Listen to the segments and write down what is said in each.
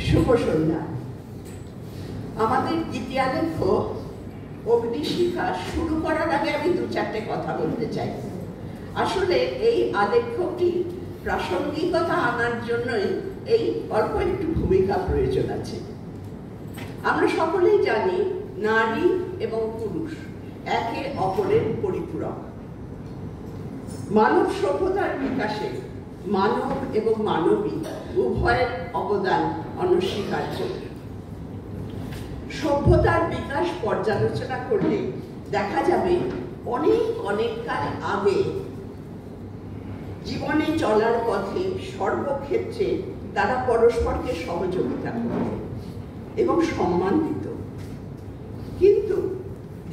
শুভ সন্ধ্যা। আমাদের গীতি আলেখ্য অগ্নিশিখা শুরু করার আগে আমি দু চারটে কথা বলতে চাই। আসলে এই আলেখ্যটি প্রাসঙ্গিকতা আনার জন্যই এই অল্প একটু ভূমিকা প্রয়োজন আছে। আমরা সকলেই জানি নারী এবং পুরুষ একে অপরের পরিপূরক। মানব সভ্যতার বিকাশে মানব এবং মানবী উভয়ের অবদান অনস্বীকার্য। সভ্যতার বিকাশ পর্যালোচনা করলে দেখা যাবে অনেক কাল আগে জীবনে চলার পথে সর্বক্ষেত্রে তারা পরস্পরকে সহযোগিতা করত এবং সম্মান দিত। কিন্তু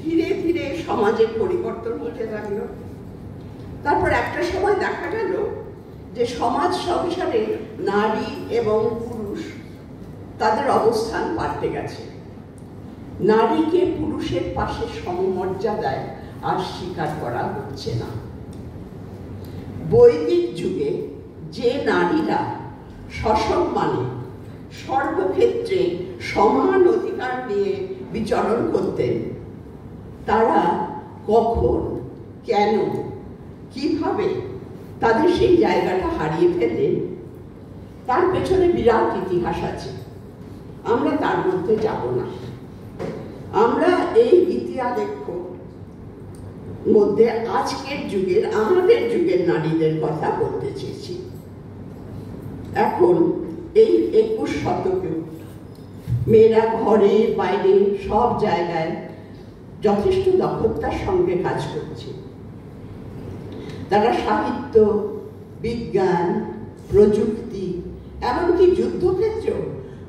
ধীরে ধীরে সমাজের পরিবর্তন হতে লাগলো। তারপর একটা সময় দেখা গেল যে সমাজ সংসারে নারী এবং পুরুষ তাদের অবস্থান পাল্টে গেছে। নারীকে পুরুষের পাশে সমমর্যাদায় আর স্বীকার করা হচ্ছে না। বৈদিক যুগে যে নারীরা সসম্মানে সর্বক্ষেত্রে সমান অধিকার নিয়ে বিচরণ করতেন, তারা কখন, কেন, কিভাবে তাদের সেই জায়গাটা হারিয়ে ফেললেন তার পেছনে বিরাট ইতিহাস আছে। আমরা তার মধ্যে যাব না। আমরা এই গীতি আলেখ্য মধ্যে আজকের যুগের, আমাদের যুগের নারীদের কথা বলতে চেয়েছি। এখন এই 21 শতকে মেয়েরা ঘরে বাইরে সব জায়গায় যথেষ্ট দক্ষতার সঙ্গে কাজ করছে। তারা সাহিত্য, বিজ্ঞান, প্রযুক্তি, এমনকি যুদ্ধক্ষেত্রেও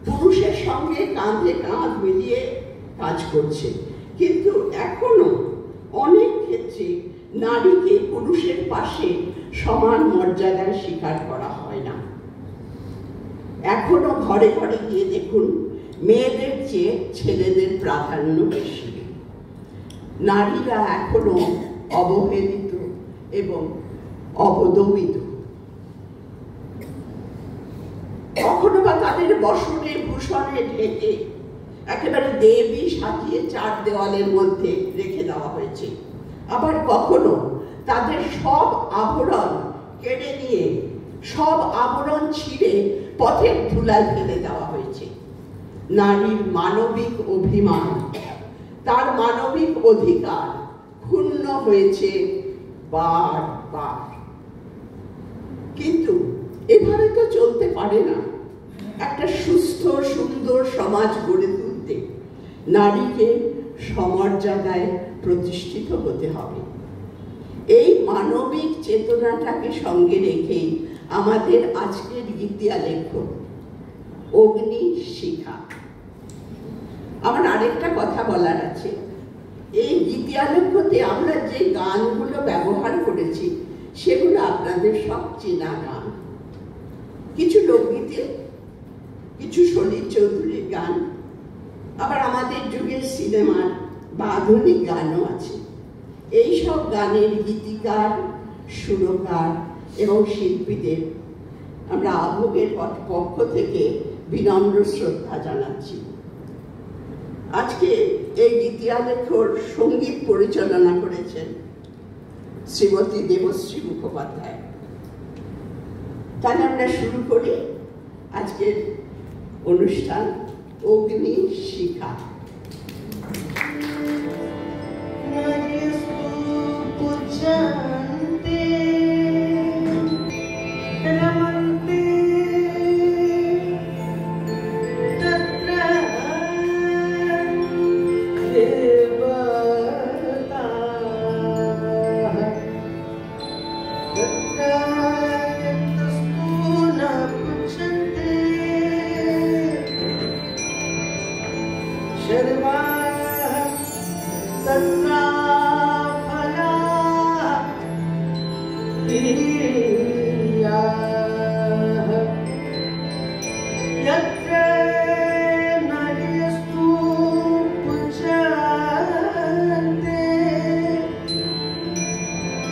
পুরুষের সঙ্গে কাঁধে কাঁধ মিলিয়ে কাজ করছে। কিন্তু এখনো অনেক ক্ষেত্রে নারীকে পুরুষের পাশে সমান মর্যাদায় স্বীকার করা হয় না। এখনো ঘরে ঘরে গিয়ে দেখুন, মেয়েদের চেয়ে ছেলেদের প্রাধান্য বেশি। নারীরা এখনো অবহেলিত এবং অবদমিত। কখনো বা তাদের বসনে ভূষণে ঢেকে একেবারে দেবী সাজিয়ে চার দেওয়ালের মধ্যে রেখে দেওয়া হয়েছে। আবার কখনো তাদের সব আভরণ কেড়ে নিয়ে, সব আভরণ ছিঁড়ে পথের ধুলায় ফেলে দেওয়া হয়েছে। নারীর মানবিক অভিমান, তার মানবিক অধিকার ক্ষুণ্ণ হয়েছে বারবার। কিন্তু এভাবে তো চলতে পারে না। একটা সুস্থ সুন্দর সমাজ গড়ে তুলতে নারীকে সমর্যাদায় প্রতিষ্ঠিত হতে হবে। এই মানবিক চেতনাটাকে সঙ্গে রেখেই আমাদের আজকের গীতি আলেখ্য অগ্নিশিখা। আমার আরেকটা কথা বলার আছে। এই গীতি আলেখ্যতে আমরা যে গানগুলো ব্যবহার করেছি সেগুলো আপনাদের সব চেনা গান। কিছু লোকগীতি, কিছু সলিল চৌধুরীর গান, আবার আমাদের যুগের সিনেমার বা আধুনিক গানও আছে। এই সব গানের গীতিকার, সুরকার এবং শিল্পীদের আমরা আহ্বকের পক্ষ থেকে বিনম্র শ্রদ্ধা জানাচ্ছি। আজকে এই গীতি আলেখ্যর সঙ্গীত পরিচালনা করেছেন শ্রীমতী দেবশ্রী মুখোপাধ্যায়। তাহলে আমরা শুরু করি আজকের অনুষ্ঠান অগ্নিশিখা।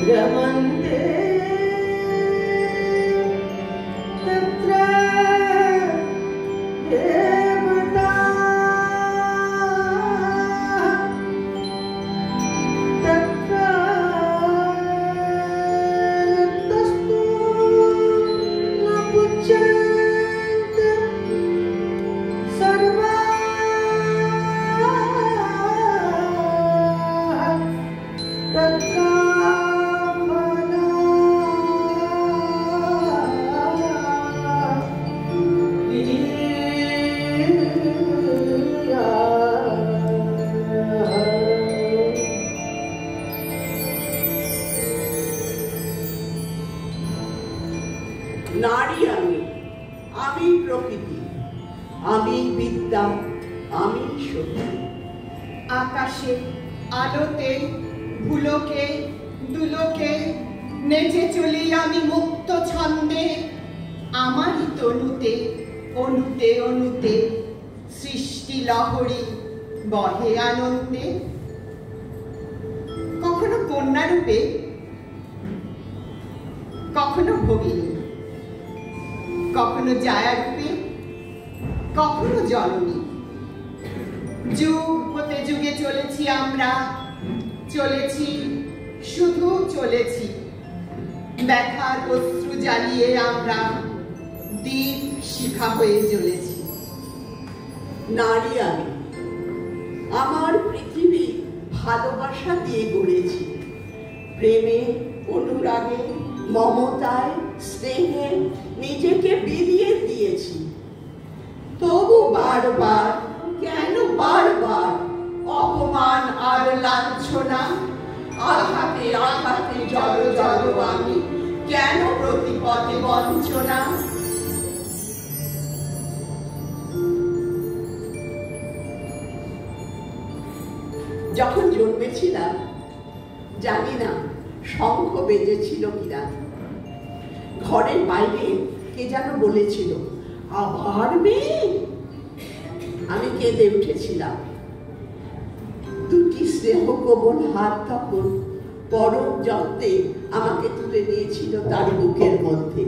रमन्ते तत्र প্রকৃতি, আমি বিদ্যা, আমি শক্তি। আকাশে আলোতে ভুলোকে দুলোকে নেচে চলি আমি মুক্ত ছন্দে, আমারই তনুতে অনুতে অনুতে সৃষ্টি লহরী বহে আনন্দে। কখনো কন্যা রূপে, কখনো ভগিনী, কখনো জায়া রূপে, কখনো জননী। যুগ হতে যুগে চলেছি আমরা, চলেছি শুধু চলেছি। ব্যথার অশ্রু জ্বালিয়ে আমরা দীপ শিখা হয়ে চলেছি। নারী আমি, আমার পৃথিবী ভালোবাসা দিয়ে গড়েছি। প্রেমে, অনুরাগে, মমতায়, স্নেহে নিজেকে বিলিয়ে দিয়েছি। তবু বারবার, কেন বারবার অপমান আর লাঞ্ছনা, আঘাতে আঘাতে জড় জড় আমি, কেন প্রতিপদে বঞ্চনা। যখন জন্মেছিলাম জানি না শঙ্খ বেজেছিল কিনা। ঘরের বাইরে কে যেন বলেছিল, আবার মেয়ে। আমি কেঁদে উঠেছিলাম। দুটি স্নেহ কোমল হাত তখন পরম যত্নে আমাকে তুলে নিয়েছিল তার বুকের মধ্যে।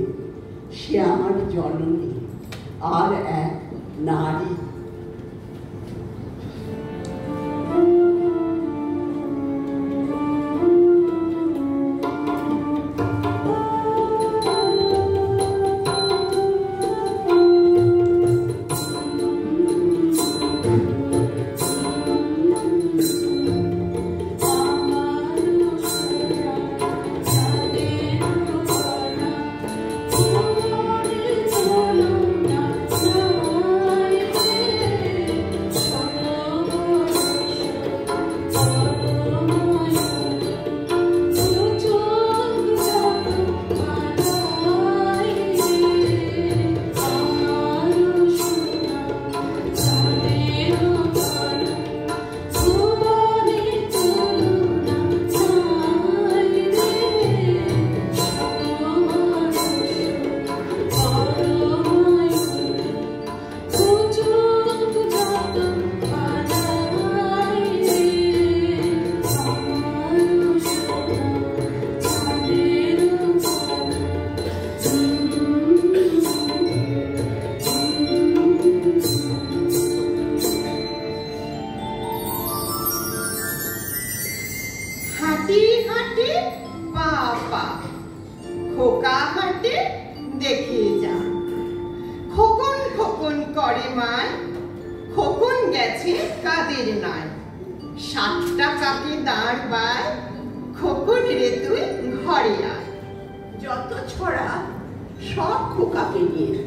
সে আমার জননী, আর এক নারী। যত ছড়া সব খোকাকে নিয়ে,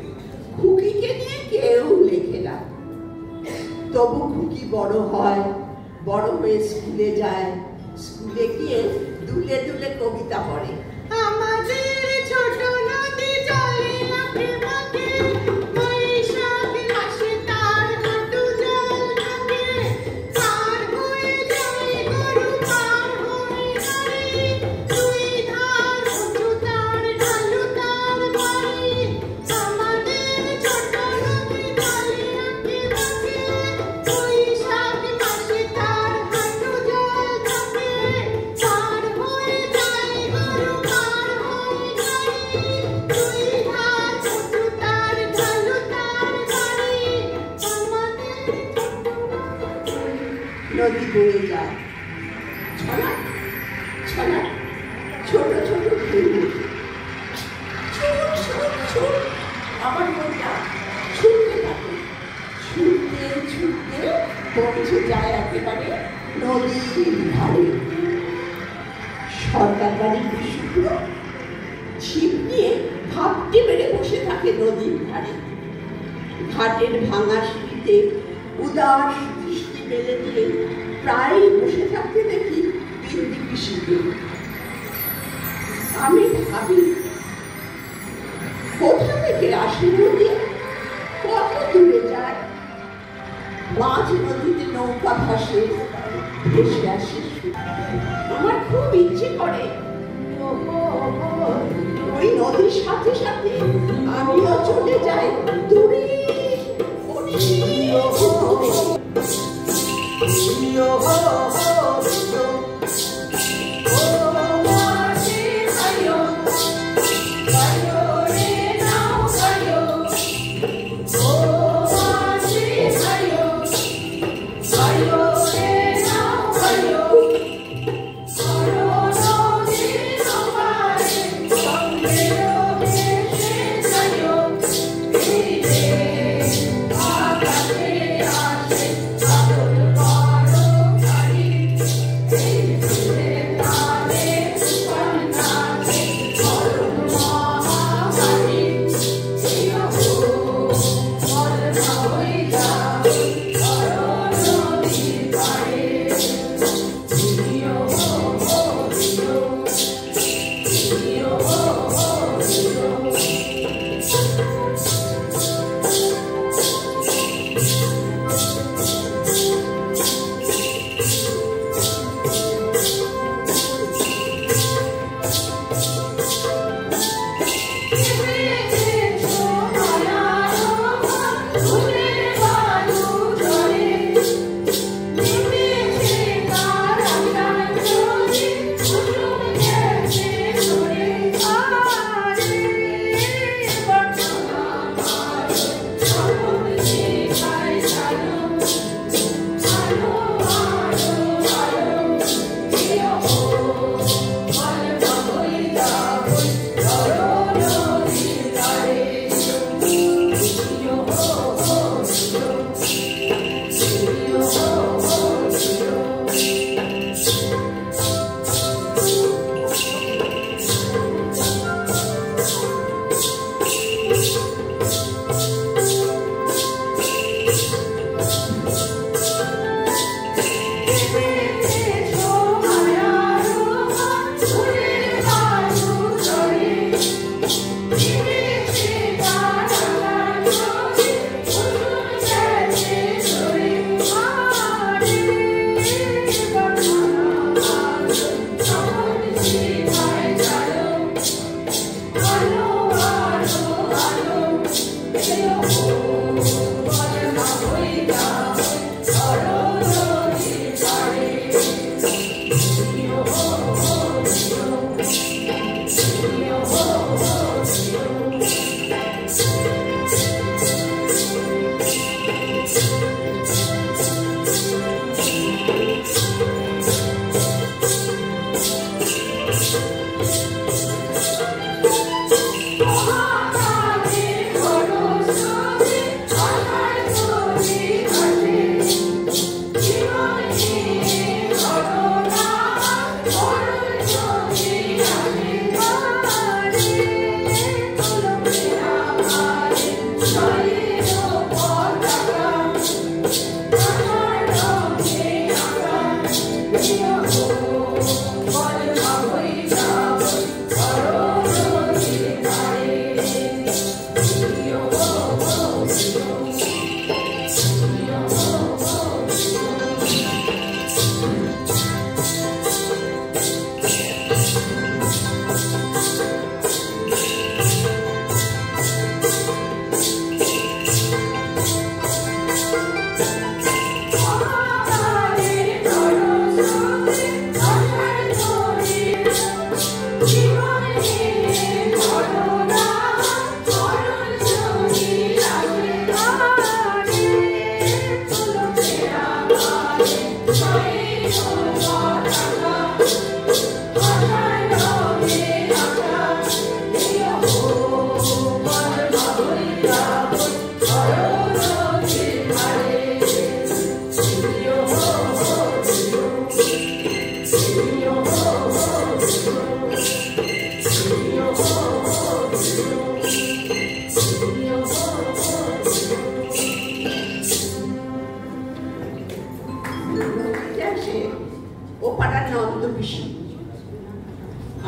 খুকিকে নিয়ে কেউ লেখে না। তবু খুকি বড় হয়, বড় হয়ে স্কুলে যায়, স্কুলে গিয়ে দুলে দুলে কবিতা পড়ে। আমাদের ছোট নদী চলে আঁকে বাঁকে, বৈশাখ মাসে তার হাঁটু জল ঢাকে। পার হয়ে যায় গরু, পার হয়ে গাড়ি, দুই ধার উঁচু তার, ঢালু তার বাড়ি। আমাদের ছোট নদী চলে আঁকে বাঁকে, বৈশাখ মাসে তার হাঁটু জল ঢাকে। পার হয়ে যায় গরু, পার হয়ে গাড়ি, দুই ধার উঁচু তার, ঢালু তার বাড়ি। আমাদের নদী বয়ে যায়, ছড়া ছড়া ছোট ছোট ঢেউ। ছুট ছুট ছুট আমার মনটা ছুটতে থাকে, ছুটতে ছুটতে পৌঁছে যায় একেবারে নদীর ধারে। সরকার বাড়ির বিশুগুলো ছিপ নিয়ে ভাবটি মেরে বসে থাকে নদীর ধারে। ঘাটের ভাঙা সিঁড়িতে উদাস দৃষ্টি মেলে দিয়ে প্রায় বসে থাকতে দেখি বিন্দি পিসিকে। আমি ভাবি, কোথা থেকে আসে নদী, মাঝে নদীতে নৌকা ভাসে, ভেসে আসে। আমার খুব ইচ্ছে করে ওই নদীর সাথে সাথে আমিও চলে যাই দূরে,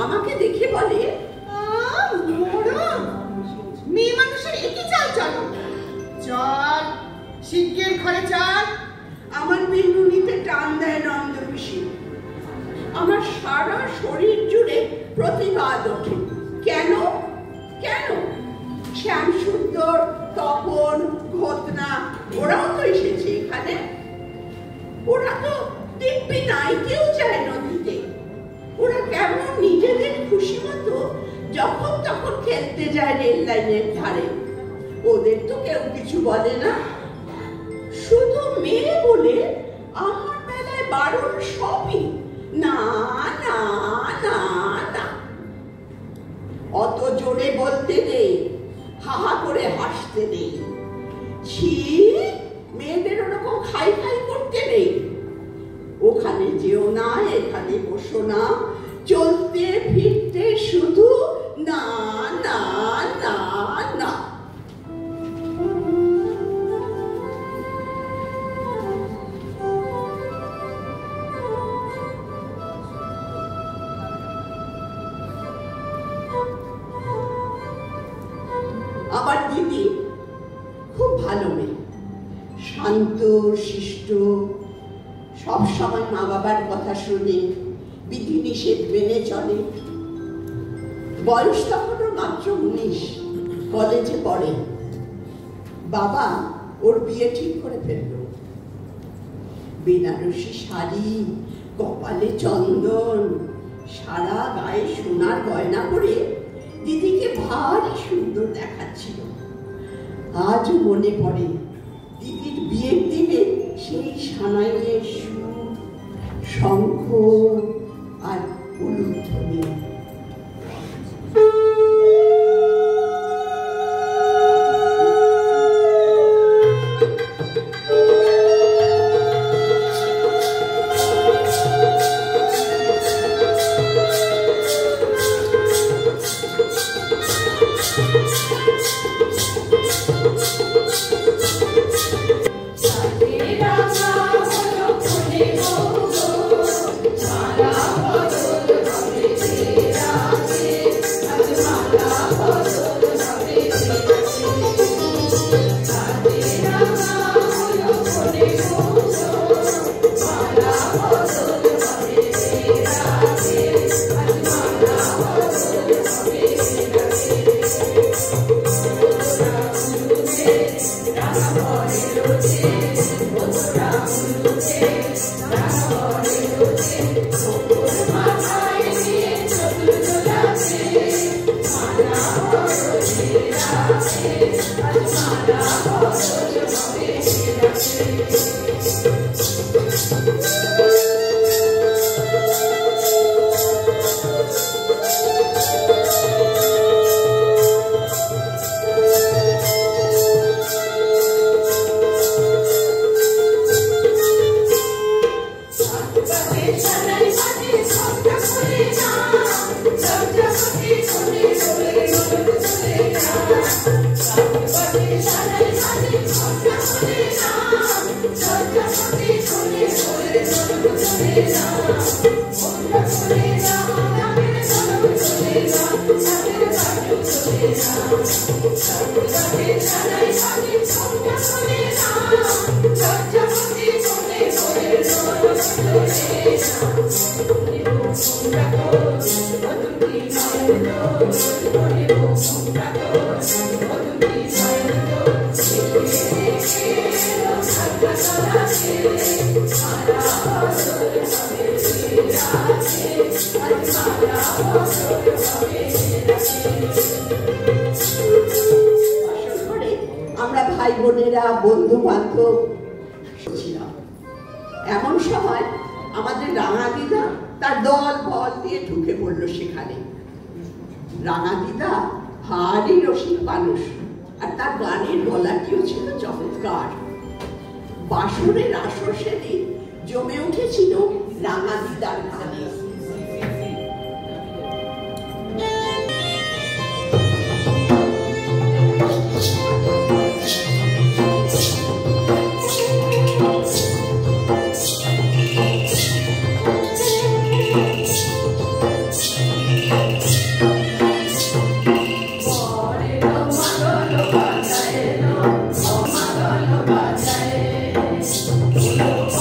আমাকে দেখে বলে, মেয়ে মানুষের একই চাল চলো, চল শিগগির ঘরে চল, আমার বিনুনিতে টান দেয় নন্দ পিসি। আমার সারা শরীর জুড়ে প্রতিবাদ ওঠে। কেন কেন? শ্যামসুন্দর, তপন, ঘটনা ওরাও তো এসেছে এখানে। ওরা তো দিব্যি নাইতেও যায় নদীতে। ওরা কেমন নিজেদের খুশি মতো যখন তখন খেলতে যায় রেল লাইনের ধারে। ওদের তো কেউ কিছু বলে না। শুধু মেয়ে বলে আমার বেলায় বারণ সবই না না না না। অত জোরে বলতে নেই, হাহা করে হাসতে নেই। ছি, মেয়েদের ওরকম খাই খাই করতে নেই। ওখানে যেও না, এখানে বসো না, চলতে ফিরতে শুধু না না না না। আবার দিদি খুব ভালো মেয়ে, শান্ত শিষ্ট, সব সময় মা বাবার কথা শুনে বিধিনিষেধ মেনে চলে। বয়স তখন মাত্র 19, কলেজে পড়ে। বাবা ওর বিয়ে ঠিক করে ফেলল। বেনারসি শাড়ি, কপালে চন্দন, সারা গায়ে সোনার গয়না পরে দিদিকে ভারী সুন্দর দেখাচ্ছিল। আজও মনে পড়ে দিদির বিয়ের দিনে সেই সানাইয়ের সুর, শঙ্খ আর উলুধ্বনি। আমরা ভাই বোনেরা, বন্ধু বান্ধব ছিলাম। এমন সময় আমাদের রাঙা দিদা তার দল বল দিয়ে ঢুকে পড়লো সেখানে। রাঙা দিদা ভারী রসিক মানুষ, আর তার গানের গলাটিও ছিল চমৎকার। বাসরের আসর সেদিন জমে উঠেছিল রাঙা দিদার গানে। Hello.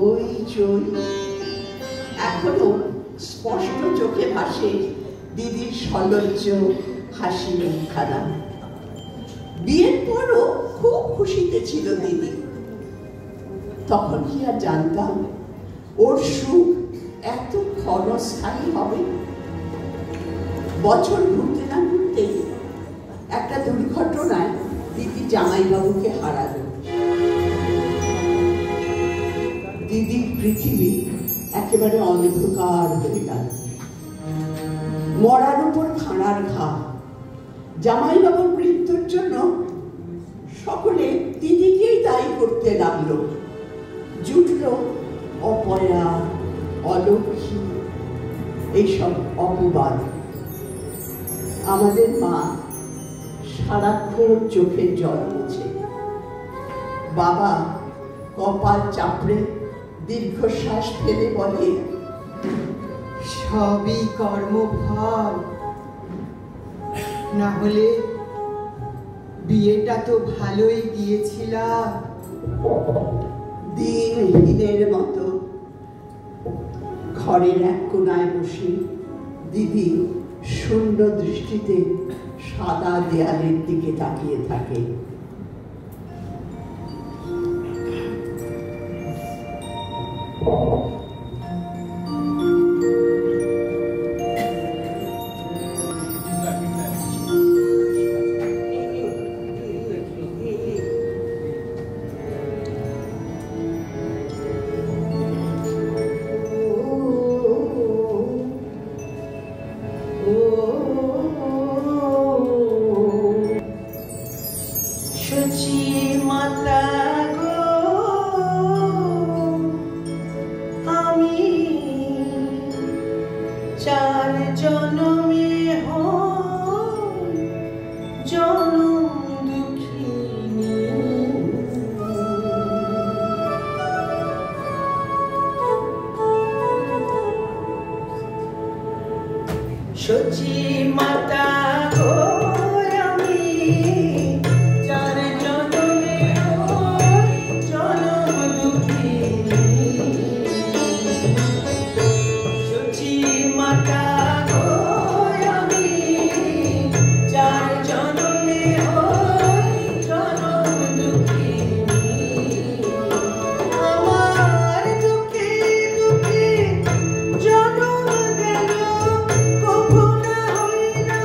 হইচই। এখনো স্পষ্ট চোখে ভাসে দিদির সলজ্জ হাসি মুখখানা। বিয়ের পরও খুব খুশিতে ছিল দিদি। তখন কি আর জানতাম ওর সুখ এত ক্ষণস্থায়ী হবে। বছর ঘুরতে না ঘুরতে একটা দুর্ঘটনায় দিদি জামাইবাবুকে হারালো। দিদির পৃথিবী একেবারে অন্ধকার হয়ে গেল। মরার উপর খাঁড়ার ঘা। জামাইবাবুর মৃত্যুর জন্য সকলে দিদিকেই দায়ী করতে লাগলো। জুটল অপয়া, অলক্ষী, এইসব অপবাদ। আমাদের মা সারাক্ষণ চোখের জল মুছে। বাবা কপাল চাপড়ে দীর্ঘশ্বাস ফেলে বলে, সবই কর্মফল। না হলে বিয়েটা তো ভালোই দিয়েছিলাম। দিনহীনের মতো ঘরের এক কোনায় বসে দিদি শূন্য দৃষ্টিতে সাদা দেয়ালের দিকে তাকিয়ে থাকে। জনম গেল কখনো হই না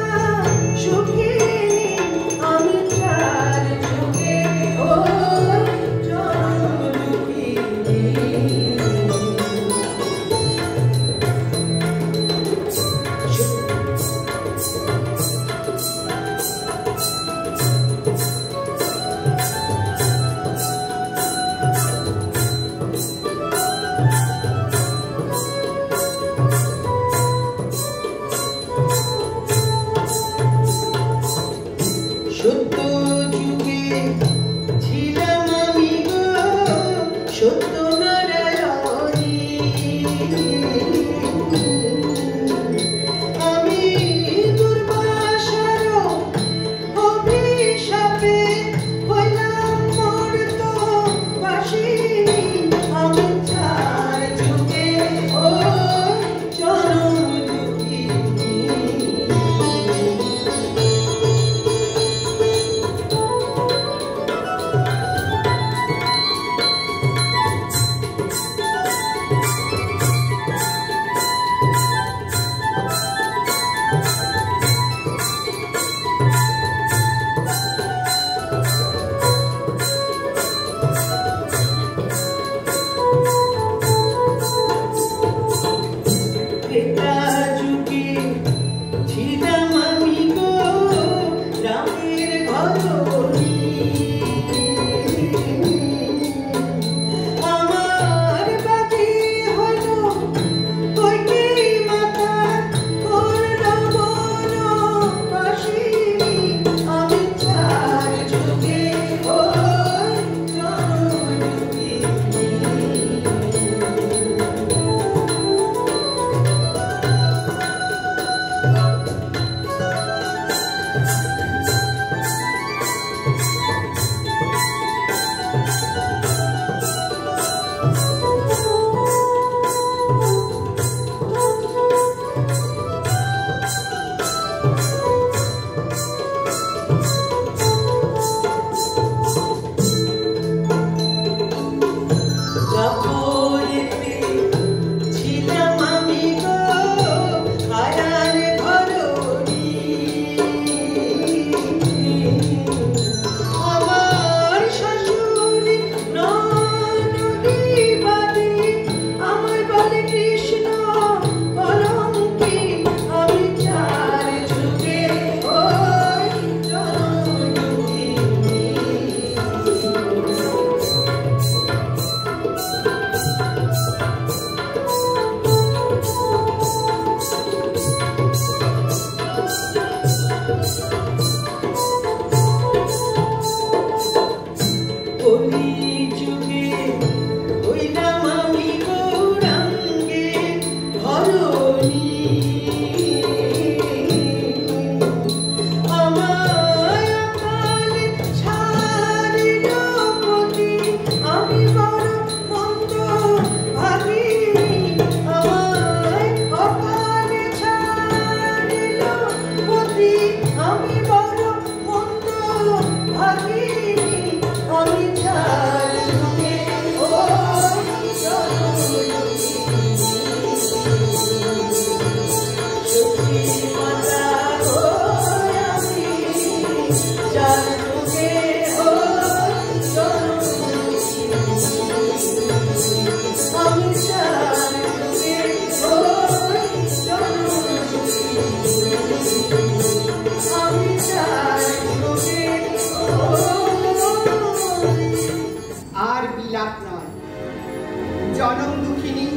জনম দুঃখিনী,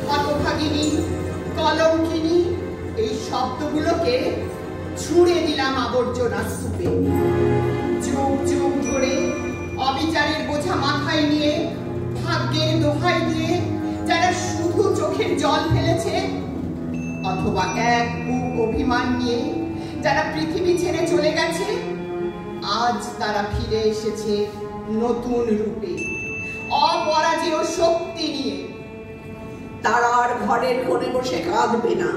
হতভাগিনী, কলঙ্কিনী এই শব্দগুলোকে ছুঁড়ে দিলাম আবর্জনা স্তূপে। যুগ যুগ ধরে অবিচারের বোঝা মাথায় নিয়ে, ভাগ্যের দোহাই দিয়ে যারা শুধু চোখের জল ফেলেছে, অথবা এক বুক অভিমান নিয়ে যারা পৃথিবী ছেড়ে চলে গেছে, আজ তারা ফিরে এসেছে নতুন রূপে, অপরাজেয় শক্তি নিয়ে। তারা আর ঘরের কোণে বসে কাঁদবে না,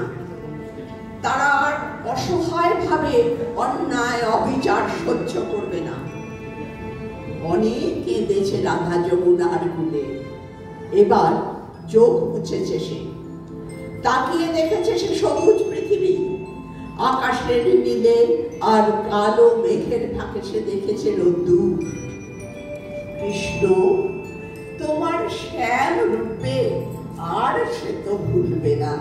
তারা আর অসহায় ভাবে অন্যায় অবিচার সহ্য করবে না। অনেক কেঁদেছে রাধা যমুনার কূলে, এবার চোখ মুছেছে সে, তাকিয়ে দেখেছে সে সবুজ পৃথিবী, আকাশের নীলে আর কালো মেঘের ফাঁকে সে দেখেছে রোদ্দুর। কৃষ্ণ তোমার শ্যাম রূপে আর সে তো ভুলবে না।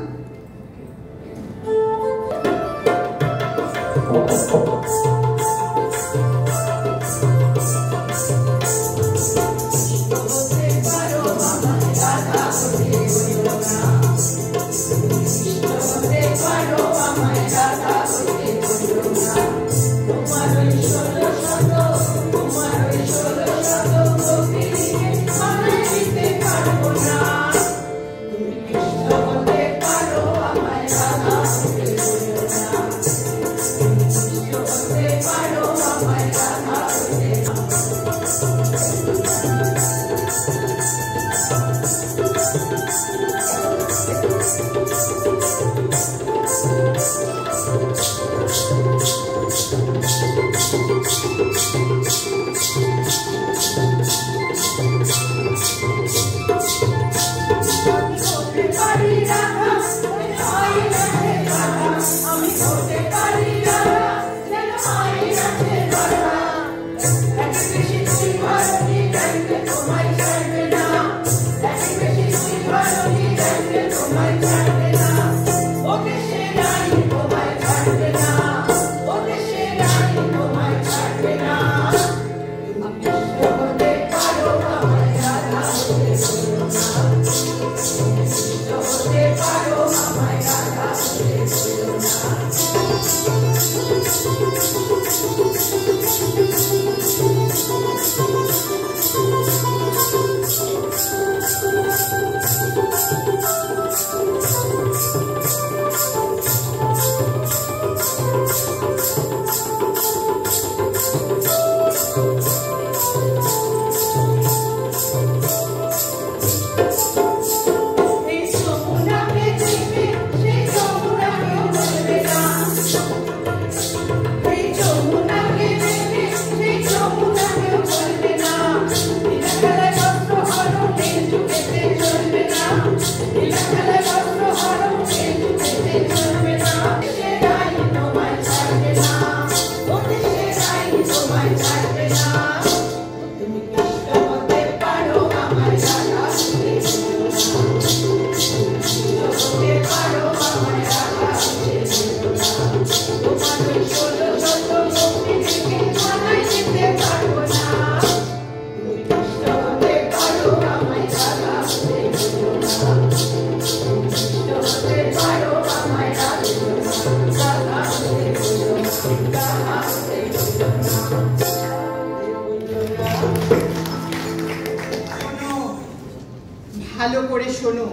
ভালো করে শোনো,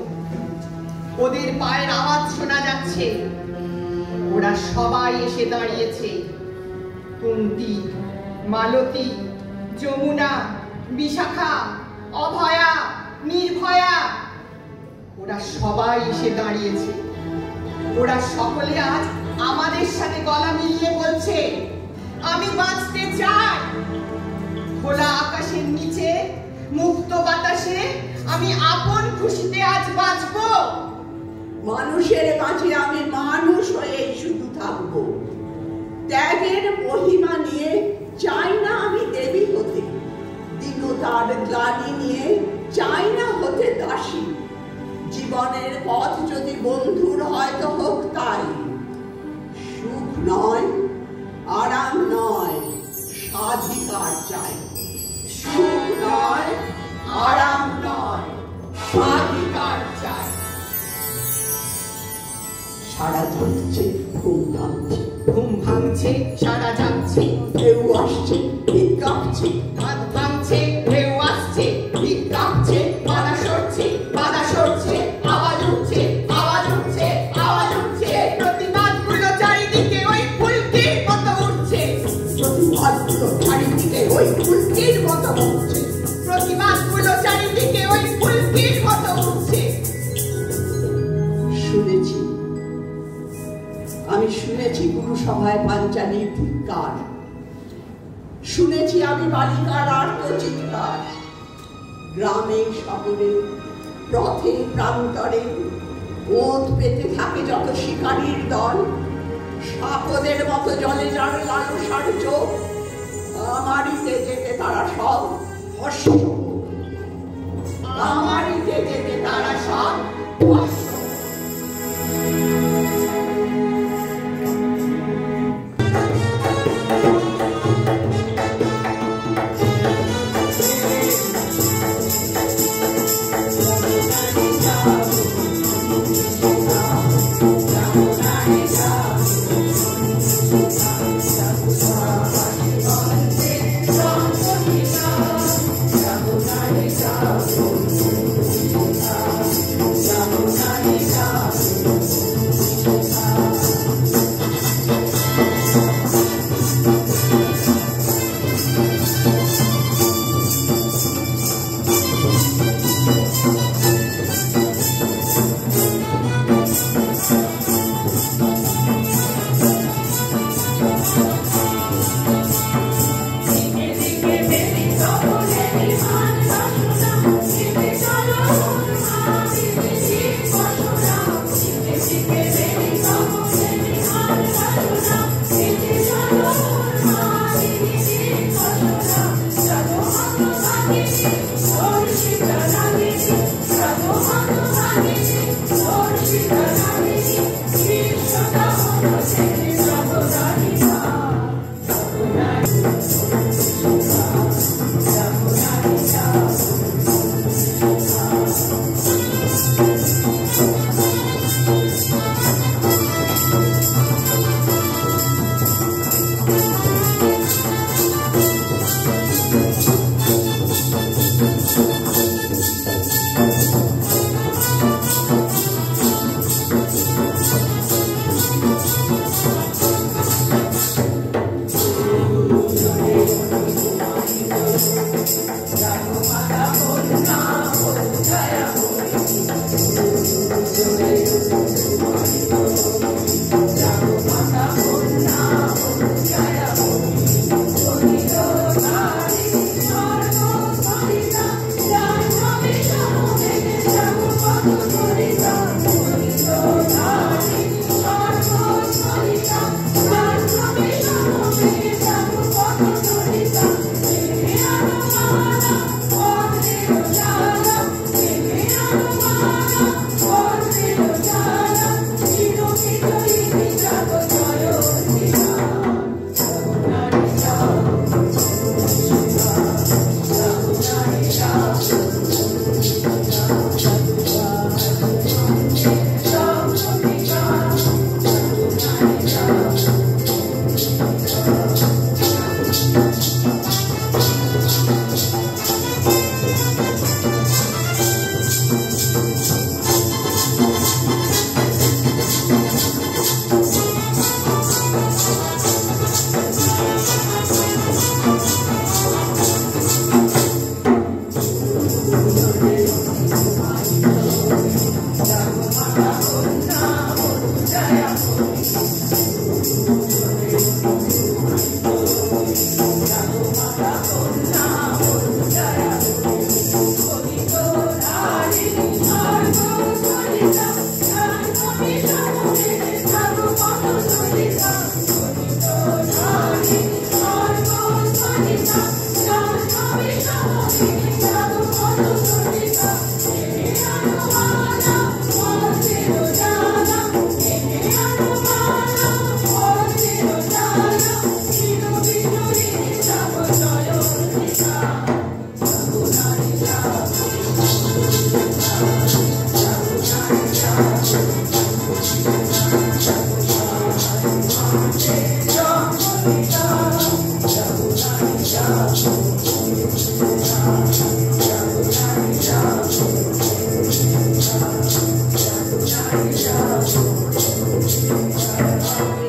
ওদের পায়ের আওয়াজ শোনা যাচ্ছে। ওরা সবাই এসে দাঁড়িয়েছে। কুন্তি, মালতী, যমুনা, বিশাখা, অভয়া, নির্ভয়া, ওরা সবাই এসে দাঁড়িয়েছে। ওরা সকলে আজ আমাদের সাথে গলা মিলিয়ে বলছে, আমি বাঁচতে চাই। খোলা আকাশের নিচে, মুক্ত বাতাসে আমি আপন খুশিতে আজ বাঁচব। মানুষের মাঝে আমি মানুষ হয়ে শুধু থাকবো। ত্যাগের মহিমা নিয়ে চাই না আমি দেবী হতে, দীনতার গ্লানি নিয়ে চাই না হতে দাসী। জীবনের পথ যদি বন্ধুর হয়তো হোক তাই, সুখ নয়, আরাম নয়, স্বাধিকার চাই। সুখ নয়, আরাম নয়, স্বাধিকার চাই। সারা জাগছে, ঘুম ভাঙছে, ঘুম ভাঙছে, সারা জাগছে, ঢেউ আসছে, ভিড় কাঁপছে, হাত ভাঙছে, ঢেউ আসছে, ভিড় কাঁপছে, বাধা সরছে, বাধা সরছে, আওয়াজ উঠছে, আওয়াজ উঠছে, আওয়াজ উঠছে, প্রতিবাদগুলো চারিদিকে ওই ফুলকির মতো উঠছে, প্রতিবাদগুলো চারিদিকে ওই ফুলকির মতো উঠছে, প্রতিবাদগুলো চারিদিকে ওই ফুলকির মতো উঠছে। শুনেছি, আমি শুনেছি গুরুসভায় পাঞ্চালীর ধিক্কার, শুনেছি আমি বালিকার আর্তচিৎকার, গ্রামে শহরে পথে প্রান্তরে ওত পেতে থাকে যত শিকারীর দল, সাপদের মতো জলে যার লালসার চোখ, আমারিতে যেতে তারা সব ভস্ম, আমারিতে যেতে তারা সব ভস্ম।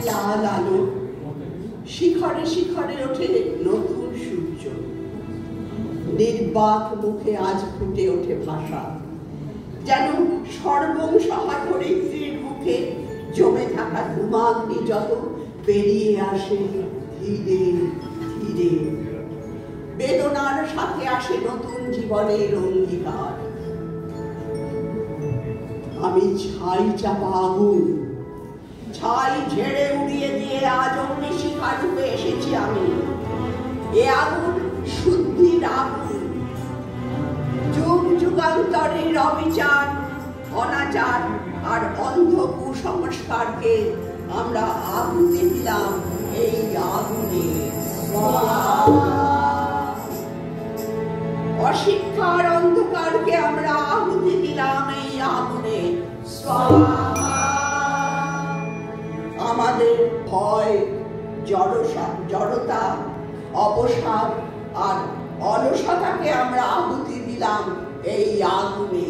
লাল আলো, শিখরে শিখরে ওঠে নতুন সূর্য, নির্বাক মুখে আজ ফুটে ওঠে ভাষা, যেন সর্বং সহাধরিত্রীর মুখে জমে থাকা ধূমাগ্নি যত বেরিয়ে আসে ধীরে ধীরে। বেদনার সাথে আসে নতুন জীবনের অঙ্গীকার। আমি ছাই চাপা আগুন, ছাই ঝেড়ে উড়িয়ে দিয়ে আজ অগ্নিশিখা রূপে এসেছি আমি। এ আগুন শুদ্ধির আগুন, যুগ যুগান্তরের অবিচার, অনাচার আর অন্ধ কুসংস্কারকে আমরা আগুনে দিলাম এই আগুনে। অশিক্ষার অন্ধকারকে আমরা আহুতি দিলাম এই আগুনে। আমাদের ভয়, জড়তা, অবসাদ আর অলসতাকে আমরা আহুতি দিলাম এই আগুনে।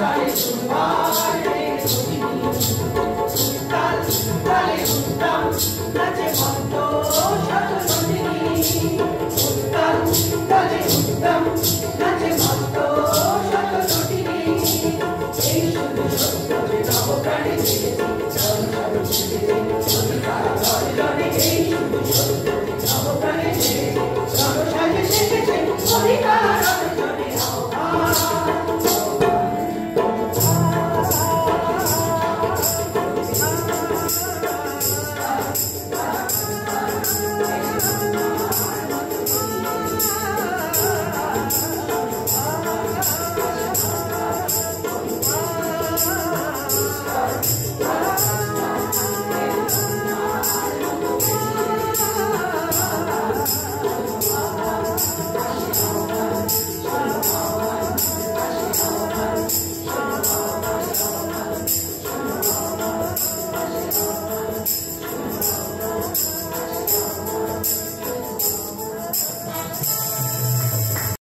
Try to নাচে ভক্ত শত নন্দিনী উত্তম নাচে উত্তম নাচে ভক্ত শত নন্দিনী এই শুধু সত্য যে নবপ্রাণে জেগেছে জনসাধারণ জেগেছে অধিকার জনে জনে এই শুধু সত্য